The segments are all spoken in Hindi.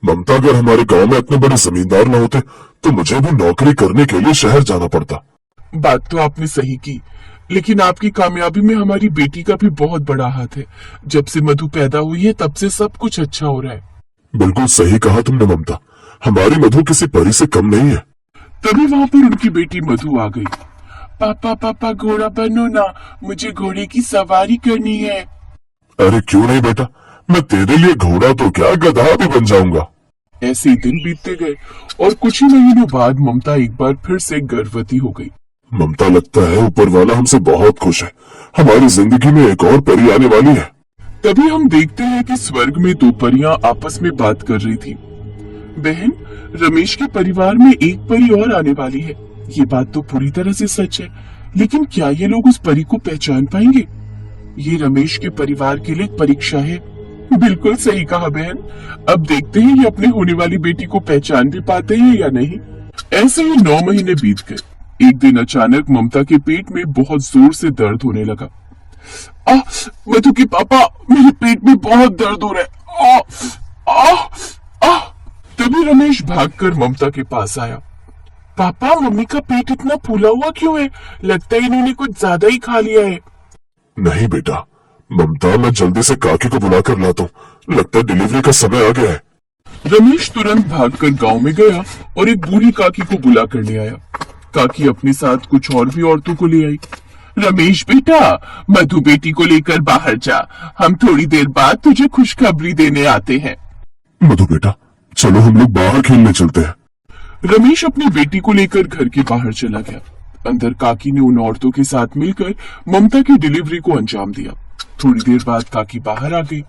ममता, अगर हमारे गांव में इतने बड़े जमींदार न होते तो मुझे भी नौकरी करने के लिए शहर जाना पड़ता। बात तो आपने सही की, लेकिन आपकी कामयाबी में हमारी बेटी का भी बहुत बड़ा हाथ है। जब से मधु पैदा हुई है तब से सब कुछ अच्छा हो रहा है। बिल्कुल सही कहा तुमने ममता, हमारी मधु किसी परी से कम नहीं है। तभी वहाँ पर उनकी बेटी मधु आ गई। पापा पापा घोड़ा बनो ना, मुझे घोड़े की सवारी करनी है। अरे क्यों नहीं बेटा, मैं तेरे लिए घोड़ा तो क्या गधा भी बन जाऊंगा। ऐसे ही दिन बीतते गए और कुछ ही महीनों बाद ममता एक बार फिर से गर्भवती हो गई। ममता, लगता है ऊपर वाला हमसे बहुत खुश है, हमारी जिंदगी में एक और परी आने वाली है। तभी हम देखते हैं कि स्वर्ग में दो परियां आपस में बात कर रही थी। बहन, रमेश के परिवार में एक परी और आने वाली है। ये बात तो पूरी तरह से सच है, लेकिन क्या ये लोग उस परी को पहचान पाएंगे? ये रमेश के परिवार के लिए एक परीक्षा है। बिल्कुल सही कहा बहन। अब देखते हैं ये अपने होने वाली बेटी को पहचान भी पाते हैं या नहीं। ऐसे ही 9 महीने बीत गए। एक दिन अचानक ममता के पेट में बहुत जोर से दर्द होने लगा। मधु के पापा, मेरे पेट में बहुत दर्द हो रहा है। तभी रमेश भागकर ममता के पास आया। पापा, मम्मी का पेट इतना फूला हुआ क्यों है? लगता है इन्होंने कुछ ज्यादा ही खा लिया है। नहीं बेटा ममता, मैं जल्दी से काकी को बुलाकर लाता हूँ, लगता है डिलीवरी का समय आ गया है। रमेश तुरंत भागकर गांव में गया और एक बूढ़ी काकी को बुला कर ले आया। काकी अपने साथ कुछ और भी औरतों को ले आई। रमेश बेटा, मधु बेटी को लेकर बाहर जा, हम थोड़ी देर बाद तुझे खुशखबरी देने आते हैं। मधु बेटा, चलो हम लोग बाहर खेलने चलते हैं। रमेश अपनी बेटी को लेकर घर के बाहर चला गया। अंदर काकी ने उन औरतों के साथ मिलकर ममता की डिलीवरी को अंजाम दिया। थोड़ी देर बाद काकी बाहर आ गई।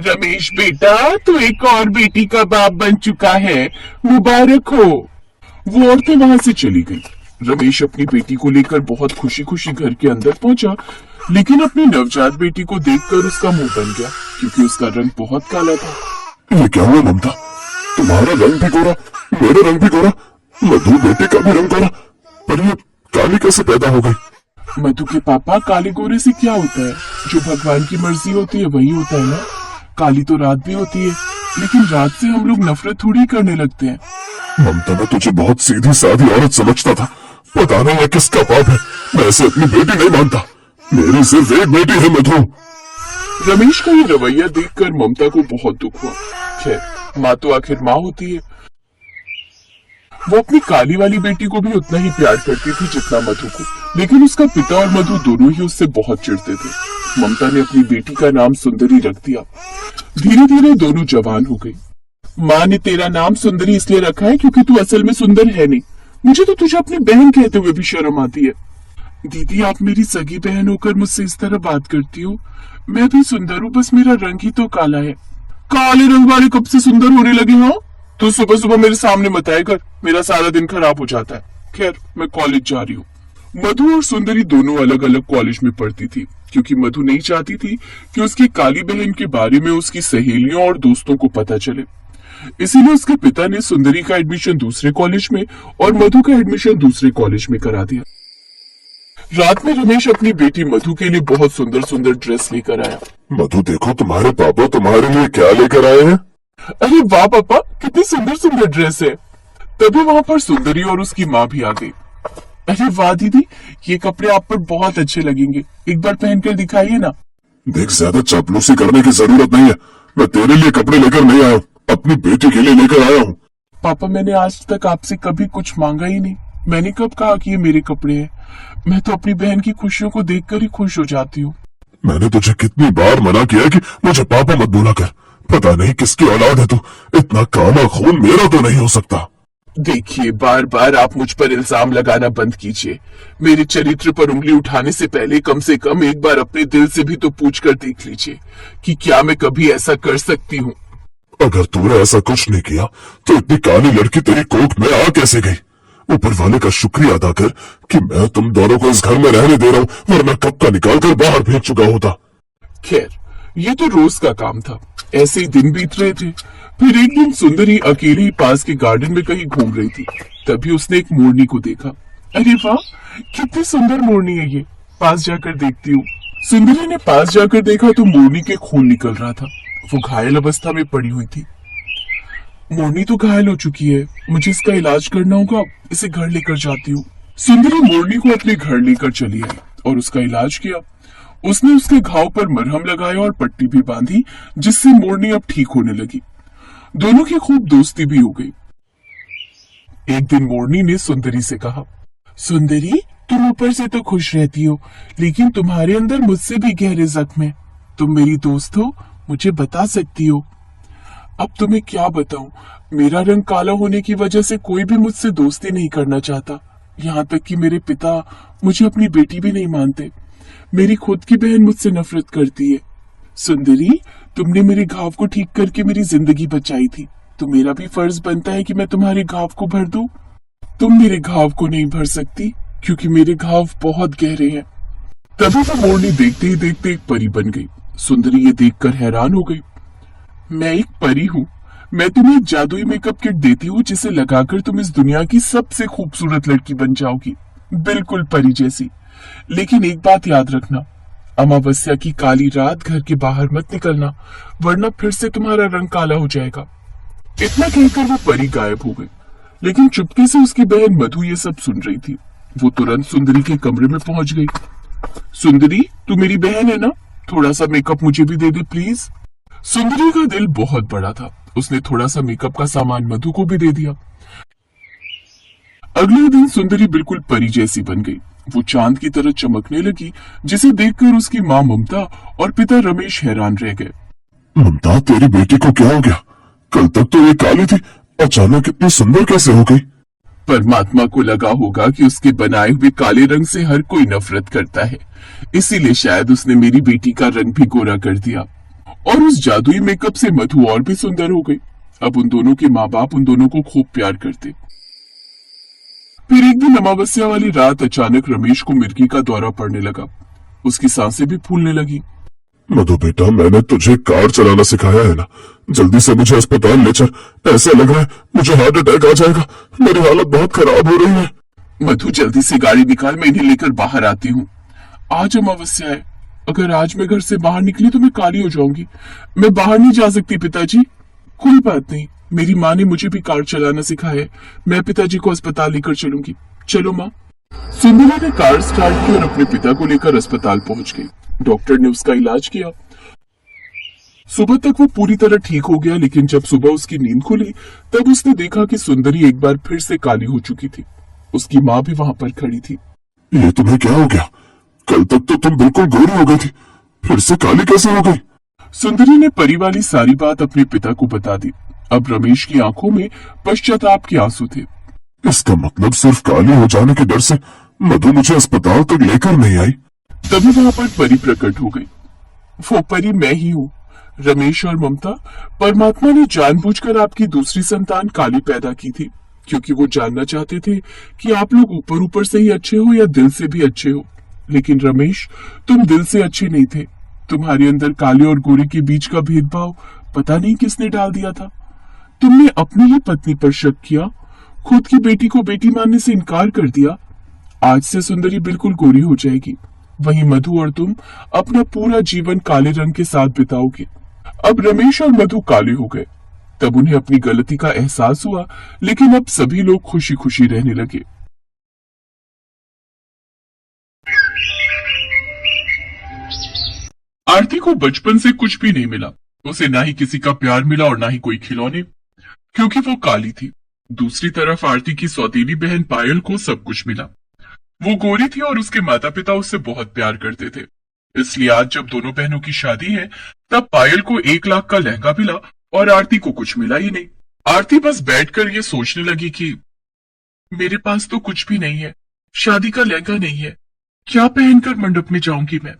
रमेश बेटा, तू एक और बेटी का बाप बन चुका है, मुबारक हो। वो औरतें वहां से चली गई। रमेश अपनी बेटी को लेकर बहुत खुशी खुशी घर के अंदर पहुंचा, लेकिन अपनी नवजात बेटी को देखकर उसका मुंह बन गया, क्योंकि उसका रंग बहुत काला था। ये क्या हुआ ममता, तुम्हारा रंग भी गोरा, मेरा रंग भी गोरा, मधु बेटे का भी रंग गोरा, पर ये काली कैसे पैदा हो गई? मधु के पापा, काले गोरे से क्या होता है? जो भगवान की मर्जी होती है वही होता है ना। काली तो रात भी होती है, लेकिन रात से हम लोग नफरत थोड़ी करने लगते हैं। ममता, मैं तुझे बहुत सीधी सादी औरत समझता था, पता नहीं है किसका पाप है। मैं ऐसे अपनी बेटी नहीं मानता, मेरी सिर्फ एक बेटी है मधु। रमेश का ये रवैया देखकर ममता को बहुत दुख हुआ। खैर, माँ तो आखिर माँ होती है। वो अपनी काली वाली बेटी को भी उतना ही प्यार करती थी जितना मधु को, लेकिन उसका पिता और मधु दोनों ही उससे बहुत चिढ़ते थे। ममता ने अपनी बेटी का नाम सुंदरी रख दिया। धीरे धीरे दोनों जवान हो गई। माँ ने तेरा नाम सुंदरी इसलिए रखा है क्योंकि तू असल में सुंदर है नहीं। मुझे तो तुझे अपनी बहन कहते हुए भी शर्म आती है। दीदी, आप मेरी सगी बहन होकर मुझसे इस तरह बात करती हो। मैं भी सुंदर हूँ, बस मेरा रंग ही तो काला है। काले रंग वाले कब से सुंदर होने लगे हो? तू सुबह सुबह मेरे सामने मत आया कर, मेरा सारा दिन खराब हो जाता है। खैर, मैं कॉलेज जा रही हूँ। मधु और सुंदरी दोनों अलग अलग कॉलेज में पढ़ती थी, क्योंकि मधु नहीं चाहती थी कि उसकी काली बहन के बारे में उसकी सहेलियों और दोस्तों को पता चले। इसीलिए उसके पिता ने सुंदरी का एडमिशन दूसरे कॉलेज में और मधु का एडमिशन दूसरे कॉलेज में करा दिया। रात में रमेश अपनी बेटी मधु के लिए बहुत सुंदर सुंदर ड्रेस लेकर आया। मधु, देखो तुम्हारे पापा तुम्हारे लिए क्या लेकर आए हैं। अरे वाह पापा, कितनी सुंदर सुंदर ड्रेस है। तभी वहाँ पर सुंदरी और उसकी माँ भी आ गई। अरे वाह दीदी, ये कपड़े आप पर बहुत अच्छे लगेंगे, एक बार पहनकर दिखाइए ना। देख, ज्यादा चापलूसी करने की जरूरत नहीं है, मैं तेरे लिए कपड़े लेकर नहीं आया हूँ, अपनी बेटी के लिए लेकर आया हूँ। पापा, मैंने आज तक आपसे कभी कुछ मांगा ही नहीं। मैंने कब कहा कि ये मेरे कपड़े हैं? मैं तो अपनी बहन की खुशियों को देखकर ही खुश हो जाती हूँ। मैंने तुझे कितनी बार मना किया कि मुझे पापा मत बोला कर। पता नहीं किसकी औलाद है तू, इतना काला खून मेरा तो नहीं हो सकता। देखिए, बार बार आप मुझ पर इल्जाम लगाना बंद कीजिए। मेरे चरित्र पर उंगली उठाने से पहले कम से कम एक बार अपने दिल से भी तो पूछ कर देख लीजिए कि क्या मैं कभी ऐसा कर सकती हूँ। अगर तूने ऐसा कुछ नहीं किया तो इतनी काली लड़की तेरी कोख में आ कैसे गई? ऊपर वाले का शुक्रिया अदा कर कि मैं तुम दोनों को इस घर में रहने दे रहा हूँ, वरना कब का निकाल कर बाहर भेज चुका होता। खैर, ये तो रोज का काम था। ऐसे ही दिन बीत रहे थे। फिर एक दिन सुंदरी अकेली ही पास के गार्डन में कहीं घूम रही थी। तभी उसने एक मोरनी को देखा। अरे वाह, कितनी सुंदर मोरनी है ये, पास जाकर देखती हूँ। सुंदरी ने पास जाकर देखा तो मोरनी के खून निकल रहा था वो घायल अवस्था में पड़ी हुई थी। मोरनी तो घायल हो चुकी है, मुझे इसका इलाज करना होगा, इसे घर लेकर जाती हूँ। सुंदरी मोरनी को अपने घर लेकर चली आई और उसका इलाज किया। उसने उसके घाव पर मरहम लगाया और पट्टी भी बांधी, जिससे मोरनी अब ठीक होने लगी। दोनों की खूब दोस्ती भी हो गई। एक दिन मोरनी ने सुंदरी से कहा, सुंदरी, तुम ऊपर से तो खुश रहती हो, लेकिन तुम्हारे अंदर मुझसे भी गहरे जख्म है। तुम मेरी दोस्त हो, मुझे बता सकती हो। अब तुम्हें क्या बताऊं, मेरा रंग काला होने की वजह से कोई भी मुझसे दोस्ती नहीं करना चाहता। यहाँ तक कि मेरे पिता मुझे अपनी बेटी भी नहीं मानते। मेरी खुद की बहन मुझसे नफरत करती है। सुंदरी, तुमने मेरे घाव को ठीक करके मेरी जिंदगी बचाई थी, तो मेरा भी फर्ज बनता है कि मैं तुम्हारे घाव को भर दूं। तुम मेरे घाव को नहीं भर सकती, क्योंकि मेरे घाव बहुत गहरे हैं। तभी तो मोरनी देखते ही देखते एक परी बन गई। सुंदरी ये देखकर हैरान हो गई। मैं एक परी हूँ, मैं तुम्हें एक जादुई मेकअप किट देती हूँ, जिसे लगाकर तुम इस दुनिया की सबसे खूबसूरत लड़की बन जाओगी, बिल्कुल परी जैसी। लेकिन एक बात याद रखना, अमावस्या की काली रात घर के बाहर मत निकलना, वरना फिर से तुम्हारा रंग काला हो जाएगा। इतना कहकर वो परी गायब हो गई। लेकिन चुपके से उसकी बहन मधु ये सब सुन रही थी। वो तुरंत सुंदरी के कमरे में पहुंच गई। सुंदरी, तू मेरी बहन है ना, थोड़ा सा मेकअप मुझे भी दे दे प्लीज। सुंदरी का दिल बहुत बड़ा था, उसने थोड़ा सा मेकअप का सामान मधु को भी दे दिया। अगले दिन सुंदरी बिल्कुल परी जैसी बन गई। वो चांद की तरह चमकने लगी, जिसे देखकर उसकी माँ ममता और पिता रमेश हैरान रह गए। ममता, तेरी बेटी को क्या हो गया? कल तक तो ये काली थी, अचानक इतनी सुंदर कैसे हो गई? परमात्मा को लगा होगा कि उसके बनाए हुए काले रंग से हर कोई नफरत करता है, इसीलिए शायद उसने मेरी बेटी का रंग भी गोरा कर दिया। और उस जादुई मेकअप से मधु और भी सुंदर हो गई। अब उन दोनों के माँ बाप उन दोनों को खूब प्यार करते। फिर एक दिन अमावस्या वाली रात अचानक रमेश को मिर्गी का दौरा पड़ने लगा। उसकी सांसें भी फूलने लगी। मधु बेटा, मैंने तुझे कार चलाना सिखाया है ना, जल्दी से मुझे अस्पताल ले चल। ऐसा लग रहा है मुझे हार्ट अटैक आ जाएगा, मेरी हालत बहुत खराब हो रही है। मधु, जल्दी से गाड़ी निकाल, मैं इन्हें लेकर बाहर आती हूँ। आज अमावस्या है, अगर आज मैं घर से बाहर निकली तो मैं काली हो जाऊंगी। मैं बाहर नहीं जा सकती पिताजी। कोई बात नहीं, मेरी माँ ने मुझे भी कार चलाना सिखाया है, मैं पिताजी को अस्पताल लेकर चलूंगी। चलो माँ। सुंदरी ने कार स्टार्ट की और अपने पिता को लेकर अस्पताल पहुंच गई। डॉक्टर ने उसका इलाज किया। सुबह तक वो पूरी तरह ठीक हो गया, लेकिन जब सुबह उसकी नींद खुली तब उसने देखा कि सुंदरी एक बार फिर से काली हो चुकी थी। उसकी माँ भी वहां पर खड़ी थी। ये तुम्हें क्या हो गया? कल तक तो तुम बिल्कुल गोरी हो गई थी, फिर से काली कैसे हो गई? सुंदरी ने परी वाली सारी बात अपने पिता को बता दी। अब रमेश की आंखों में पश्चाताप के आंसू थे। इसका मतलब सिर्फ काली हो जाने के डर से मधु मुझे अस्पताल तक लेकर नहीं आई। तभी वहां पर परी प्रकट हो गई। वो परी मैं ही हूँ, रमेश और ममता। परमात्मा ने जानबूझकर आपकी दूसरी संतान काली पैदा की थी, क्योंकि वो जानना चाहते थे कि आप लोग ऊपर ऊपर से ही अच्छे हो या दिल से भी अच्छे हो। लेकिन रमेश, तुम दिल से अच्छे नहीं थे। तुम्हारे अंदर काले और गोरे के बीच का भेदभाव पता नहीं किसने डाल दिया था। तुमने अपनी ही पत्नी पर शक किया, खुद की बेटी को बेटी मानने से इनकार कर दिया। आज से सुंदरी बिल्कुल गोरी हो जाएगी, वहीं मधु और तुम अपना पूरा जीवन काले रंग के साथ बिताओगे। अब रमेश और मधु काले हो गए। तब उन्हें अपनी गलती का एहसास हुआ, लेकिन अब सभी लोग खुशी खुशी रहने लगे। आरती को बचपन से कुछ भी नहीं मिला। उसे ना ही किसी का प्यार मिला और ना ही कोई खिलौने, क्योंकि वो काली थी। दूसरी तरफ आरती की सौतेली बहन पायल को सब कुछ मिला। वो गोरी थी और उसके माता पिता उससे बहुत प्यार करते थे। इसलिए आज जब दोनों बहनों की शादी है, तब पायल को 1 लाख का लहंगा मिला और आरती को कुछ मिला ही नहीं। आरती बस बैठकर ये सोचने लगी कि मेरे पास तो कुछ भी नहीं है, शादी का लहंगा नहीं है, क्या पहनकर मंडप में जाऊंगी मैं।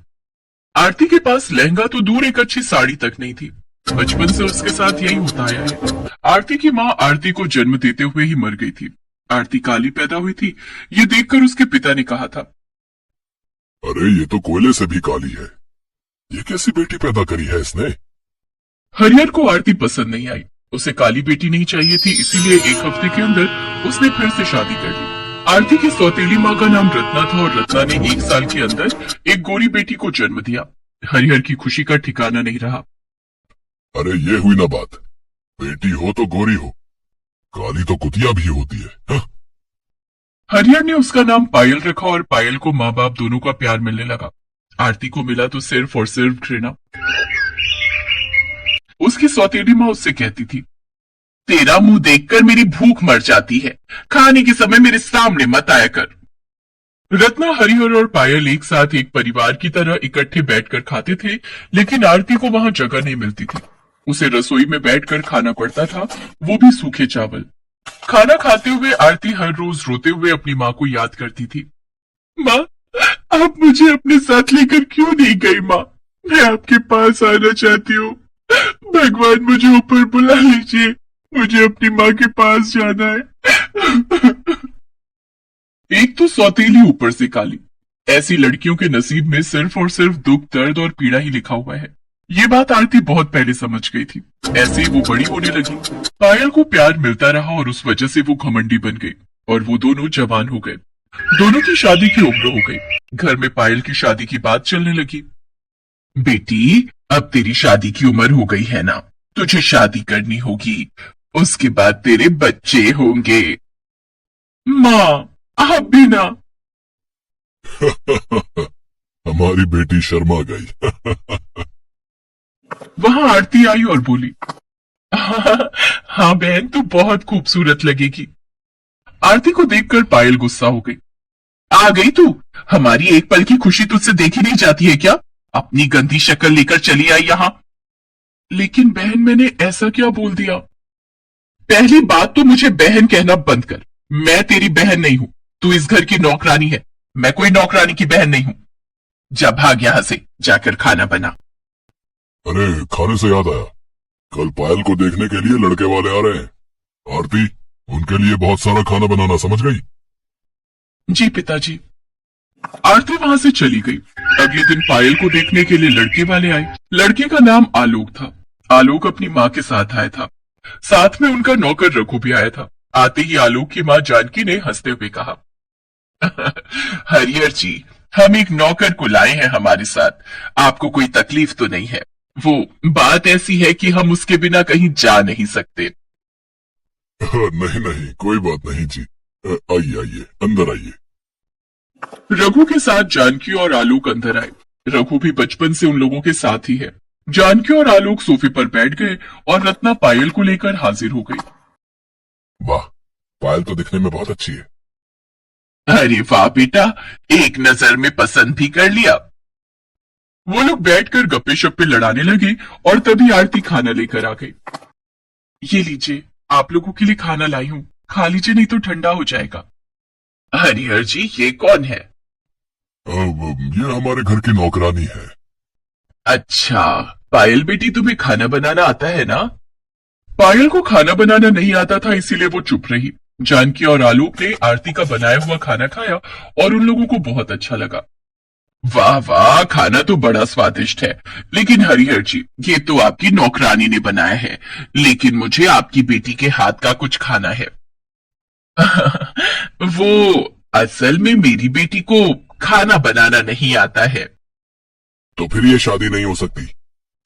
आरती के पास लहंगा तो दूर, एक अच्छी साड़ी तक नहीं थी। बचपन से उसके साथ यही होता आया है। आरती की माँ आरती को जन्म देते हुए ही मर गई थी। आरती काली पैदा हुई थी, ये देखकर उसके पिता ने कहा था, अरे ये तो कोयले से भी काली है, ये कैसी बेटी पैदा करी है इसने। हरिहर को आरती पसंद नहीं आई। उसे काली बेटी नहीं चाहिए थी, इसीलिए 1 हफ्ते के अंदर उसने फिर से शादी कर ली। आरती की सौतेली माँ का नाम रत्ना था और रत्ना ने 1 साल के अंदर एक गोरी बेटी को जन्म दिया। हरिहर की खुशी का ठिकाना नहीं रहा। अरे ये हुई ना बात, बेटी हो तो गोरी हो, काली तो कुतिया भी होती है, हाँ? हरिहर ने उसका नाम पायल रखा और पायल को माँ बाप दोनों का प्यार मिलने लगा। आरती को मिला तो सिर्फ और सिर्फ घृणा। उसकी सौतेली माँ उससे कहती थी, तेरा मुंह देखकर मेरी भूख मर जाती है, खाने के समय मेरे सामने मत आया कर। रत्ना, हरिहर और पायल एक साथ एक परिवार की तरह इकट्ठे बैठकर खाते थे, लेकिन आरती को वहां जगह नहीं मिलती थी। उसे रसोई में बैठकर खाना पड़ता था, वो भी सूखे चावल। खाना खाते हुए आरती हर रोज रोते हुए अपनी माँ को याद करती थी। माँ, आप मुझे अपने साथ लेकर क्यों नहीं गई? माँ, मैं आपके पास आना चाहती हूँ। भगवान मुझे ऊपर बुला लीजिए, मुझे अपनी माँ के पास जाना है। एक तो सौतेली, ऊपर से काली। ऐसी लड़कियों के नसीब में सिर्फ और सिर्फ दुख, दर्द और पीड़ा ही लिखा हुआ है। ये बात आरती बहुत पहले समझ गई थी। ऐसे ही वो बड़ी होने लगी। पायल को प्यार मिलता रहा और उस वजह से वो घमंडी बन गई और वो दोनों जवान हो गए। दोनों की शादी की उम्र हो गई। घर में पायल की शादी की बात चलने लगी। बेटी, अब तेरी शादी की उम्र हो गई है ना, तुझे शादी करनी होगी, उसके बाद तेरे बच्चे होंगे। माँ, आप भी ना। हमारी बेटी शर्मा गई। वहां आरती आई और बोली, हाँ बहन, तू बहुत खूबसूरत लगेगी। आरती को देखकर पायल गुस्सा हो गई। आ गई तू? हमारी एक पल की खुशी तुझसे देखी नहीं जाती है क्या? अपनी गंदी शक्ल लेकर चली आई यहाँ। लेकिन बहन, मैंने ऐसा क्या बोल दिया? पहली बात तो मुझे बहन कहना बंद कर। मैं तेरी बहन नहीं हूं, तू इस घर की नौकरानी है। मैं कोई नौकरानी की बहन नहीं हूं। जा, भाग यहां से, जाकर खाना बना। अरे, खाने से याद आया, कल पायल को देखने के लिए लड़के वाले आ रहे हैं। आरती, उनके लिए बहुत सारा खाना बनाना, समझ गई? जी पिताजी। आरती वहां से चली गई। अगले दिन पायल को देखने के लिए लड़के वाले आए। लड़के का नाम आलोक था। आलोक अपनी माँ के साथ आया था। साथ में उनका नौकर रघु भी आया था। आते ही आलोक की माँ जानकी ने हंसते हुए कहा, हरिहर जी, हम एक नौकर को लाए हैं हमारे साथ। आपको कोई तकलीफ तो नहीं है? वो बात ऐसी है कि हम उसके बिना कहीं जा नहीं सकते। नहीं नहीं, कोई बात नहीं जी। आइए आइए, अंदर आइए। रघु के साथ जानकी और आलोक अंदर आए। रघु भी बचपन से उन लोगों के साथ ही है। जानकी और आलोक सोफे पर बैठ गए और रत्ना पायल को लेकर हाजिर हो गई। वाह, पायल तो दिखने में बहुत अच्छी है। अरे वाह बेटा, एक नजर में पसंद भी कर लिया। वो लोग बैठकर गप्पे शप्पे लड़ाने लगे और तभी आरती खाना लेकर आ गई। ये लीजिए, आप लोगों के लिए खाना लाई हूं, खा लीजिए नहीं तो ठंडा हो जाएगा। हरिहर जी, ये कौन है? ये हमारे घर की नौकरानी है। अच्छा, पायल बेटी, तुम्हें खाना बनाना आता है ना? पायल को खाना बनाना नहीं आता था, इसीलिए वो चुप रही। जानकी और आलोक ने आरती का बनाया हुआ खाना खाया और उन लोगों को बहुत अच्छा लगा। वाह वाह, खाना तो बड़ा स्वादिष्ट है। लेकिन हरिहर जी, ये तो आपकी नौकरानी ने बनाया है, लेकिन मुझे आपकी बेटी के हाथ का कुछ खाना है। वो असल में मेरी बेटी को खाना बनाना नहीं आता है। तो फिर ये शादी नहीं हो सकती।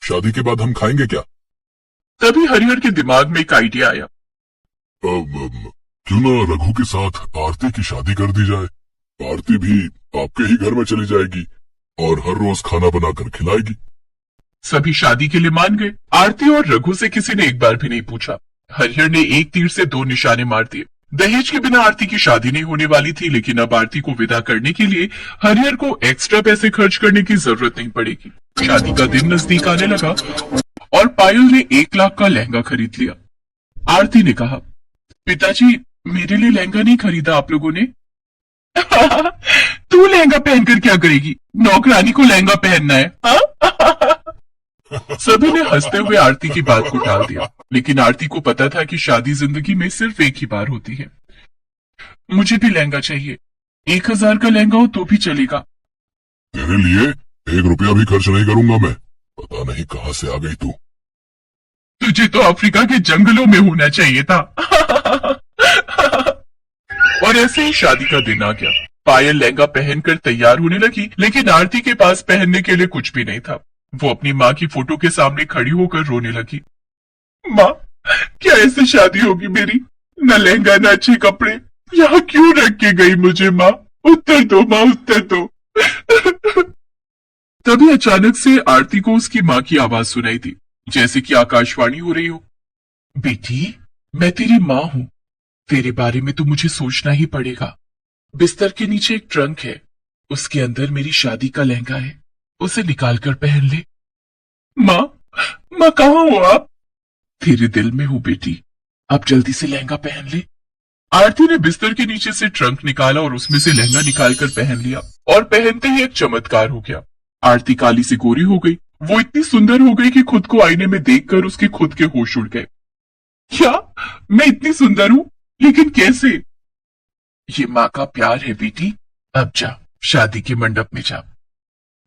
शादी के बाद हम खाएंगे क्या? तभी हरिहर के दिमाग में एक आइडिया आया। क्यों ना रघु के साथ आरती की शादी कर दी जाए। आरती भी आपके ही घर में चली जाएगी और हर रोज खाना बनाकर खिलाएगी। सभी शादी के लिए मान गए। आरती और रघु से किसी ने एक बार भी नहीं पूछा। हरिहर ने एक तीर से दो निशाने मार दिए। दहेज के बिना आरती की शादी नहीं होने वाली थी, लेकिन अब आरती को विदा करने के लिए हरिहर को एक्स्ट्रा पैसे खर्च करने की जरूरत नहीं पड़ेगी। शादी का दिन नजदीक आने लगा और पायल ने 1 लाख का लहंगा खरीद लिया। आरती ने कहा, पिताजी, मेरे लिए लहंगा नहीं खरीदा आप लोगों ने? तू लहंगा पहनकर क्या करेगी? नौकरानी को लहंगा पहनना है। सभी ने हंसते हुए आरती की बात को टाल दिया, लेकिन आरती को पता था कि शादी जिंदगी में सिर्फ एक ही बार होती है। मुझे भी लहंगा चाहिए। 1000 का लहंगा हो तो भी चलेगा। तेरे लिए 1 रुपया भी खर्च नहीं करूंगा मैं। पता नहीं कहां से आ गई तू। तुझे तो अफ्रीका के जंगलों में होना चाहिए था। और ऐसे ही शादी का दिन आ गया। पायल लहंगा पहनकर तैयार होने लगी, लेकिन आरती के पास पहनने के लिए कुछ भी नहीं था। वो अपनी माँ की फोटो के सामने खड़ी होकर रोने लगी। माँ, क्या ऐसे शादी होगी मेरी? न लहंगा न अच्छे कपड़े, यहाँ क्यों रख के गई मुझे माँ? उत्तर दो माँ, उत्तर दो। तभी अचानक से आरती को उसकी माँ की आवाज सुनाई दी, जैसे कि आकाशवाणी हो रही हो। बेटी, मैं तेरी माँ हूँ। तेरे बारे में तो मुझे सोचना ही पड़ेगा। बिस्तर के नीचे एक ट्रंक है, उसके अंदर मेरी शादी का लहंगा है, उसे निकाल कर पहन ले। माँ, माँ कहाँ हो आप? तेरे दिल में हूँ बेटी, अब जल्दी से लहंगा पहन ले। आरती ने बिस्तर के नीचे से ट्रंक निकाला और उसमें से लहंगा निकालकर पहन लिया, और पहनते ही एक चमत्कार हो गया। आरती काली से गोरी हो गई। वो इतनी सुंदर हो गई कि खुद को आईने में देखकर उसके खुद के होश उड़ गए। क्या मैं इतनी सुंदर हूँ? लेकिन कैसे? ये माँ का प्यार है बेटी। अब जा, शादी के मंडप में जा।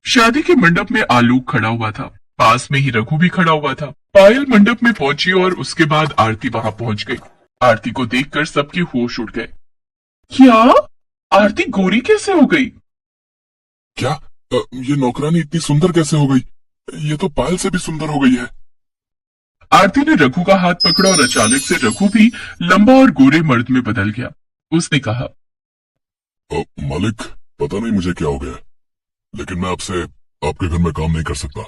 शादी के मंडप में आलोक खड़ा हुआ था, पास में ही रघु भी खड़ा हुआ था। पायल मंडप में पहुंची और उसके बाद आरती वहां पहुंच गई। आरती को देखकर सबके होश उड़ गए। क्या? आरती गोरी कैसे हो गई? क्या ये नौकरानी इतनी सुंदर कैसे हो गई? ये तो पायल से भी सुंदर हो गई है। आरती ने रघु का हाथ पकड़ा और अचानक से रघु भी लंबा और गोरे मर्द में बदल गया। उसने कहा, मालिक, पता नहीं मुझे क्या हो गया, लेकिन मैं आपसे आपके घर में काम नहीं कर सकता।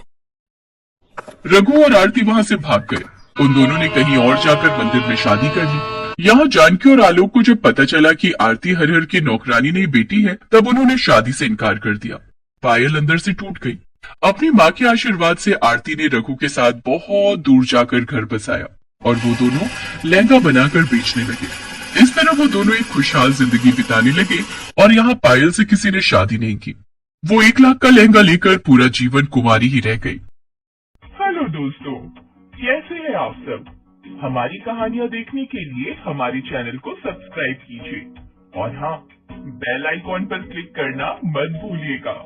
रघु और आरती वहां से भाग गए। उन दोनों ने कहीं और जाकर मंदिर में शादी कर ली। यहाँ जानकी और आलोक को जब पता चला कि आरती हरिहर की नौकरानी नहीं बेटी है, तब उन्होंने शादी से इनकार कर दिया। पायल अंदर से टूट गई। अपनी माँ के आशीर्वाद से आरती ने रघु के साथ बहुत दूर जाकर घर बसाया और वो दोनों लहंगा बनाकर बेचने लगे। इस तरह वो दोनों एक खुशहाल जिंदगी बिताने लगे और यहाँ पायल से किसी ने शादी नहीं की। वो 1 लाख का लहंगा लेकर पूरा जीवन कुंवारी ही रह गई। हेलो दोस्तों, कैसे हैं आप सब? हमारी कहानियां देखने के लिए हमारे चैनल को सब्सक्राइब कीजिए और हाँ, बेल आइकॉन पर क्लिक करना मत भूलिएगा।